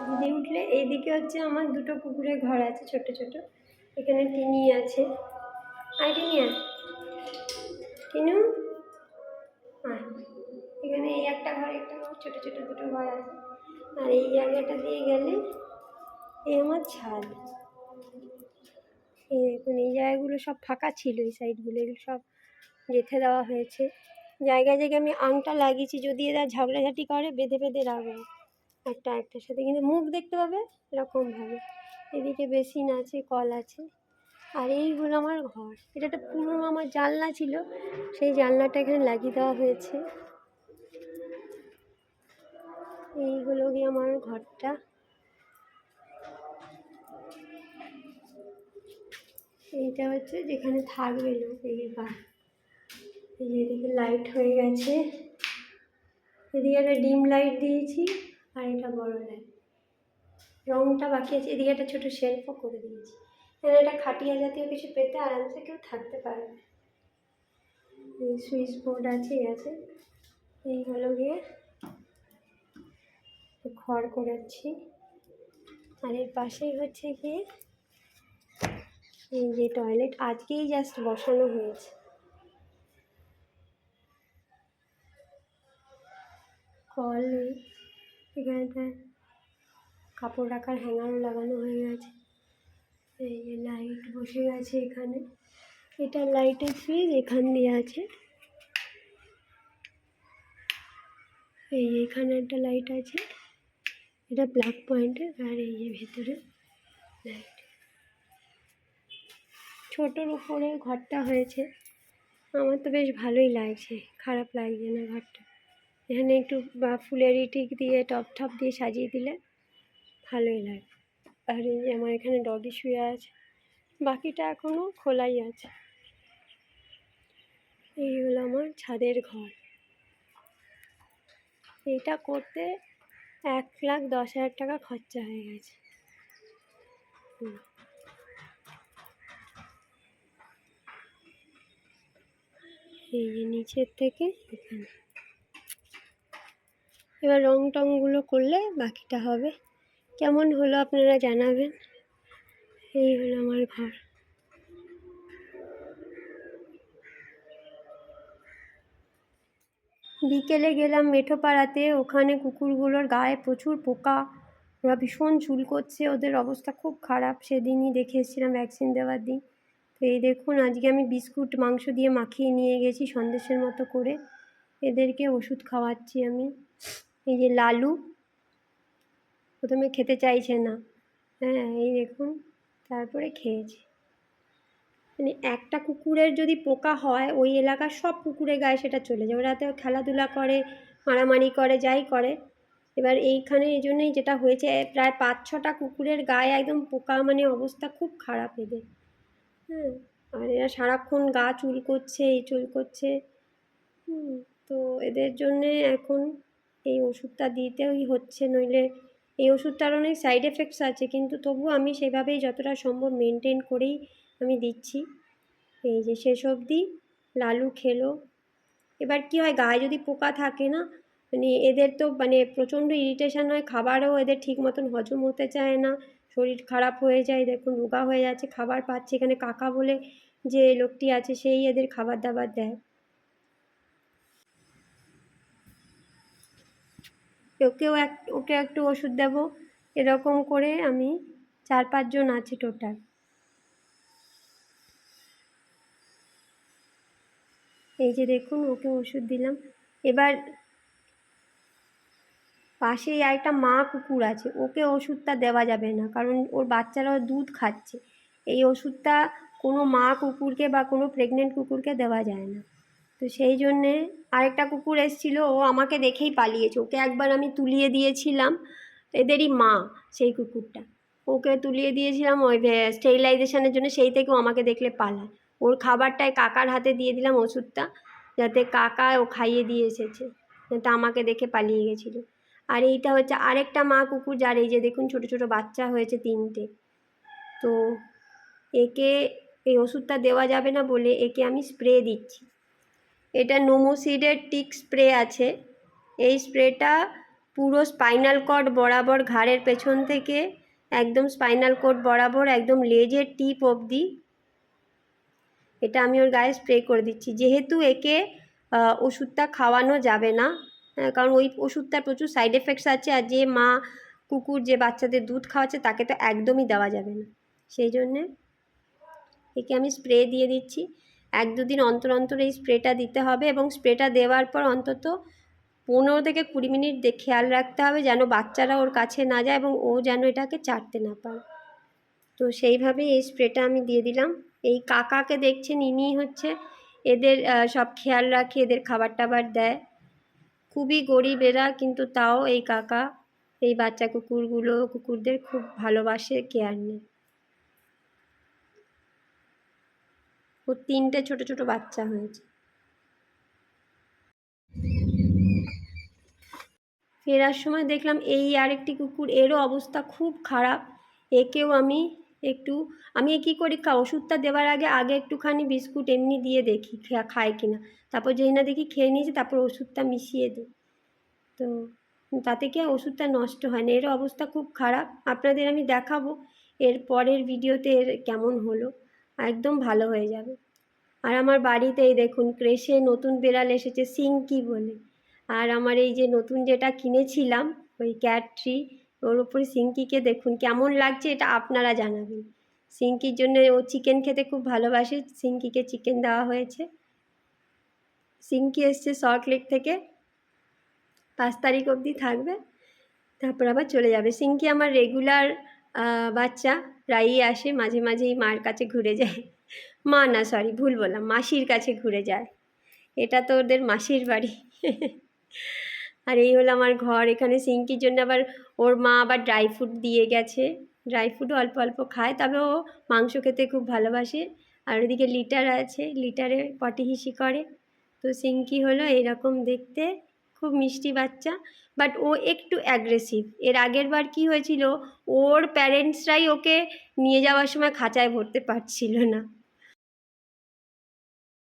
দিদি উঠলে এইদিকে হচ্ছে আমার দুটো কুকুরের ঘর আছে ছোট ছোট। এখানে টিনি আছে। আয় টিনি আয়, টিনু আয়। এখানে এই একটা ঘর ছোট ছোট দুটো ঘর আছে। আর এই জায়গাটা দিয়ে গেলে এই আমার ছাদ। এই দেখুন এই জায়গাগুলো সব ফাঁকা ছিল, এই সাইডগুলো এগুলো সব গেঁথে দেওয়া হয়েছে। জায়গায় জায়গায় আমি আংটা লাগিয়েছি, যদি এরা ঝগড়াঝাটি করে বেঁধে বেঁধে রাখবো একটা একটার সাথে, কিন্তু মুখ দেখতে পাবে এরকমভাবে। এদিকে বেসিন আছে, কল আছে। আর এই হলো আমার ঘর। এটা একটা পুরনো আমার জানলা ছিল, সেই জানলাটা এখানে লাগিয়ে দেওয়া হয়েছে। এইগুলো গিয়ে আমার ঘরটা। এইটা হচ্ছে যেখানে থাকবে লোক। এদিকে লাইট হয়ে গেছে, এদিকে একটা ডিম লাইট দিয়েছি, আর এটা বড় লাইট। রংটা বাকি আছে। এদিকে একটা ছোটো শেলফও করে দিয়েছি, এখানে একটা খাটিয়া জাতীয় কিছু পেতে আরামসে কেউ থাকতে পারবে। এই সুইচ বোর্ড আছে গেছে। এই হলো গিয়ে ঘর করেছি। আর এর পাশেই হচ্ছে গিয়ে এই যে টয়লেট, আজকেই জাস্ট বসানো হয়েছে। কল এখানটা কাপড় রাখার হ্যাঙ্গারও লাগানো হয়ে গেছে। এই যে লাইট বসে গেছে এখানে, এটা লাইটের সুইচ এখান দিয়ে আছে। এই এখানে একটা লাইট আছে, এটা প্লাগ পয়েন্টের। আর এই যে ভেতরে লাইট। ছোটোর উপরে ঘরটা হয়েছে, আমার তো বেশ ভালোই লাগছে, খারাপ লাগছে না ঘরটা। এখানে একটু ফুলের ইটিক দিয়ে টপ টপ দিয়ে সাজিয়ে দিলে ভালোই লাগে। আর এই যে আমার এখানে ডগি শুয়ে আছে, বাকিটা এখনও খোলাই আছে। এই হলো আমার ছাদের ঘর। এইটা করতে 1,10,000 টাকা খরচা হয়ে গেছে। এই যে নিচের থেকে এখানে। এবার রং টংগুলো করলে বাকিটা হবে। কেমন হলো আপনারা জানাবেন। এই হলো আমার ঘর। বিকেলে গেলাম মেঠোপাড়াতে, ওখানে কুকুরগুলোর গায়ে প্রচুর পোকা, ওরা ভীষণ চুল করছে, ওদের অবস্থা খুব খারাপ। সেদিনই দেখে এসেছিলাম ভ্যাকসিন দেওয়ার দিন। তো এই দেখুন আজকে আমি বিস্কুট মাংস দিয়ে মাখিয়ে নিয়ে গেছি সন্দেশের মতো করে, এদেরকে ওষুধ খাওয়াচ্ছি আমি। এই যে লালু প্রথমে খেতে চাইছে না, হ্যাঁ এই দেখুন তারপরে খেয়েছে। মানে একটা কুকুরের যদি পোকা হয় ওই এলাকার সব কুকুরের গায়ে সেটা চলে যায়, ওরা তো খেলাধুলা করে, মারামারি করে, যাই করে। এবার এইখানে এই জন্যই যেটা হয়েছে, প্রায় 5-6টা কুকুরের গায়ে একদম পোকা, মানে অবস্থা খুব খারাপ এদের। হ্যাঁ, আর এরা সারাক্ষণ গা চুল করছে, এই চুল করছে। তো এদের জন্যে এখন এই ওষুধটা দিতেই হচ্ছে, নইলে এই ওষুধটার অনেক সাইড এফেক্টস আছে, কিন্তু তবু আমি সেভাবেই যতটা সম্ভব মেনটেন করেই আমি দিচ্ছি। এই যে শেষ অবধি লালু খেলো। এবার কি হয়, গায়ে যদি পোকা থাকে না, মানে এদের তো মানে প্রচণ্ড ইরিটেশন হয়, খাবারও এদের ঠিক মতন হজম হতে চায় না, শরীর খারাপ হয়ে যায়, দেখুন রোগা হয়ে যাচ্ছে, খাবার পাচ্ছে এখানে কাকা বলে যে লোকটি আছে সেই এদের খাবার দাবার দেয়। ওকে একটু ওষুধ দেব, এরকম করে আমি 4-5 জন আছি টোটাল। এই যে দেখুন ওকে ওষুধ দিলাম। এবার পাশেই আরেকটা মা কুকুর আছে, ওকে ওষুধটা দেওয়া যাবে না, কারণ ওর বাচ্চারাও দুধ খাচ্ছে। এই ওষুধটা কোনো মা কুকুরকে বা কোনো প্রেগনেন্ট কুকুরকে দেওয়া যায় না। তো সেই জন্যে আরেকটা কুকুর এসেছিল, ও আমাকে দেখেই পালিয়েছে, ওকে একবার আমি তুলিয়ে দিয়েছিলাম, এদেরই মা সেই কুকুরটা, ওকে তুলিয়ে দিয়েছিলাম ওই স্টেরিলাইজেশনের জন্য, সেই থেকে ও আমাকে দেখলে পালায়। ওর খাবারটায় কাকার হাতে দিয়ে দিলাম ওষুধটা, যাতে কাকা ও খাইয়ে দিয়ে এসেছে, যাতে আমাকে দেখে পালিয়ে গেছিলো। আর এইটা হচ্ছে আরেকটা মা কুকুর, যার এই যে দেখুন ছোটো ছোটো বাচ্চা হয়েছে 3টে। তো একে এই ওষুধটা দেওয়া যাবে না বলে একে আমি স্প্রে দিচ্ছি। এটা নোমোসিডের টিক স্প্রে আছে, এই স্প্রেটা পুরো স্পাইনাল কর্ড বরাবর, ঘাড়ের পেছন থেকে একদম স্পাইনাল কর্ড বরাবর, একদম লেজের টিপ অবধি এটা আমি ওর গায়ে স্প্রে করে দিচ্ছি। যেহেতু একে ওষুধটা খাওয়ানো যাবে না, কারণ ওই ওষুধটার প্রচুর সাইড এফেক্টস আছে, আর যে মা কুকুর যে বাচ্চাদের দুধ খাওয়াচ্ছে তাকে তো একদমই দেওয়া যাবে না। সেই জন্যে একে আমি স্প্রে দিয়ে দিচ্ছি। 1-2 দিন অন্তর অন্তর এই স্প্রেটা দিতে হবে, এবং স্প্রেটা দেওয়ার পর অন্তত 15 থেকে 20 মিনিট খেয়াল রাখতে হবে যেন বাচ্চারা ওর কাছে না যায় এবং ও যেন এটাকে চাটতে না পারে। তো সেইভাবেই এই স্প্রেটা আমি দিয়ে দিলাম। এই কাকাকে দেখছেন, ইনি হচ্ছে এদের সব খেয়াল রাখে, এদের খাবার টাবার দেয়। খুবই গরিব এরা, কিন্তু তাও এই কাকা এই বাচ্চা কুকুরদের খুব ভালোবাসে, কেয়ার নেয়। ওর 3টে ছোট ছোট বাচ্চা হয়েছে। ফেরার সময় দেখলাম এই আরেকটি কুকুর, এরও অবস্থা খুব খারাপ। একেও আমি কী করি, ওষুধটা দেওয়ার আগে একটুখানি বিস্কুট এমনি দিয়ে দেখি খায় কিনা, তারপর যেই না দেখি খেয়ে নিয়েছে তারপর ওষুধটা মিশিয়ে দিই। তো তাতে কি ওষুধটা নষ্ট হয় না। এর অবস্থা খুব খারাপ। আপনাদের আমি দেখাবো এর পরের ভিডিওতে এর কেমন হলো, একদম ভালো হয়ে যাবে। আর আমার বাড়িতে এই দেখুন ক্রেশে নতুন বেড়াল এসেছে, সিঙ্কি বলে। আর আমার এই যে নতুন যেটা কিনেছিলাম ওই ক্যাট ট্রি, ওর উপরে সিঙ্কিকে দেখুন কেমন লাগছে, এটা আপনারা জানাবেন। সিঙ্কির জন্য ও চিকেন খেতে খুব ভালোবাসে, সিঙ্কিকে চিকেন দেওয়া হয়েছে। সিঙ্কি এসছে সল্টলেক থেকে, 5 তারিখ অবধি থাকবে, তারপর আবার চলে যাবে। সিঙ্কি আমার রেগুলার বাচ্চা, প্রায়ই আসে, মাঝে মাঝেই মার কাছে ঘুরে যায়। মা না, সরি ভুল বললাম, মাসির কাছে ঘুরে যায়। এটা তো ওদের মাসির বাড়ি। আর এই হলো আমার ঘর। এখানে সিঙ্কির জন্য আবার ওর মা আবার ড্রাই ফ্রুট দিয়ে গেছে, ড্রাই ফ্রুটও অল্প অল্প খায়, তবে ও মাংস খেতে খুব ভালোবাসে। আর ওদিকে লিটার আছে, লিটারে পটি হিসি করে। তো সিঙ্কি হলো এইরকম দেখতে, খুব মিষ্টি বাচ্চা, বাট ও একটু অ্যাগ্রেসিভ। এর আগের বার কী হয়েছিল, ওর প্যারেন্টসরাই ওকে নিয়ে যাওয়ার সময় খাঁচায় ভরতে পারছিল না।